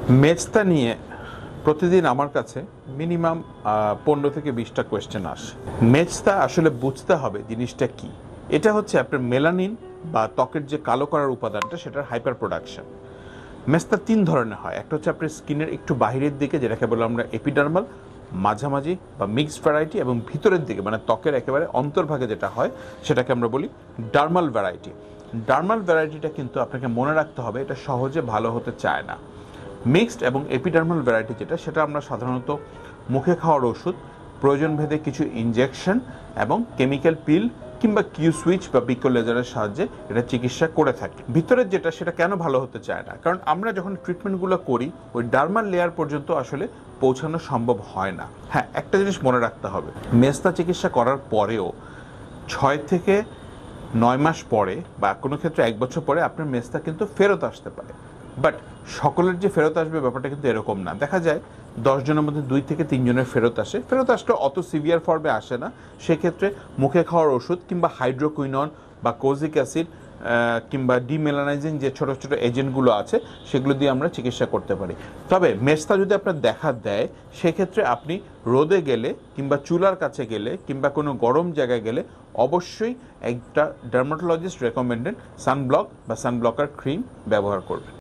মেজতা নিয়ে প্রতিদিন আমার কাছে মিনিমাম 15 থেকে 20টা কোয়েশ্চেন আসে। মেজতা আসলে বুঝতে হবে জিনিসটা কি। এটা হচ্ছে আপনার মেলানিন বা ত্বকের যে কালো করার উপাদানটা, সেটার হাইপার প্রোডাকশন। মেজতা 3 ধরনের হয়। একটা হচ্ছে আপনার স্কিনের একটু বাহিরের দিকে, যেটাকে বলে আমরা এপিডার্মাল, মাঝামাঝি বা মিক্সড ভ্যারাইটি, এবং ভিতরের দিকে মানে ত্বকের একেবারে অন্তর্ভাগে যেটা হয় সেটাকে আমরা বলি ডার্মাল ভ্যারাইটি। ডার্মাল ভ্যারাইটিটা কিন্তু আপনাকে মনে রাখতে হবে, এটা সহজে ভালো হতে চায় না। মিক্সড এবং এপিডার্মাল ভ্যারাইটি যেটা, সেটা আমরা সাধারণত মুখে খাওয়ার ওষুধ, প্রয়োজন ভেদে কিছু ইনজেকশন এবং কেমিক্যাল পিল কিংবা কিউ সুইচ বা পিকো লেজারের সাহায্যে এটা চিকিৎসা করে থাকি। ভিতরের যেটা, সেটা কেন ভালো হতে চায় না? কারণ আমরা যখন ট্রিটমেন্টগুলো করি ওই ডার্মাল লেয়ার পর্যন্ত আসলে পৌঁছানো সম্ভব হয় না। হ্যাঁ, একটা জিনিস মনে রাখতে হবে, মেজতা চিকিৎসা করার পরেও 6 থেকে 9 মাস পরে বা কোনো ক্ষেত্রে 1 বছর পরে আপনার মেজতা কিন্তু ফেরত আসতে পারে। বাট সকলের যে ফেরত আসবে ব্যাপারটা কিন্তু এরকম না। দেখা যায় 10 জনের মধ্যে 2 থেকে 3 জনের ফেরত আসে। ফেরত আসলে অত সিভিয়ার ফর্মে আসে না। সেক্ষেত্রে মুখে খাওয়ার ওষুধ কিংবা হাইড্রোকুইনন বা কোজিক অ্যাসিড কিংবা ডিমেলানাইজিং যে ছোটো ছোটো এজেন্টগুলো আছে, সেগুলো দিয়ে আমরা চিকিৎসা করতে পারি। তবে মেজতা যদি আপনার দেখা দেয়, সেক্ষেত্রে আপনি রোদে গেলে কিংবা চুলার কাছে গেলে কিংবা কোনো গরম জায়গায় গেলে অবশ্যই একটা ডার্মাটোলজিস্ট রেকমেন্ডেড সানব্লক বা সানব্লকার ক্রিম ব্যবহার করবেন।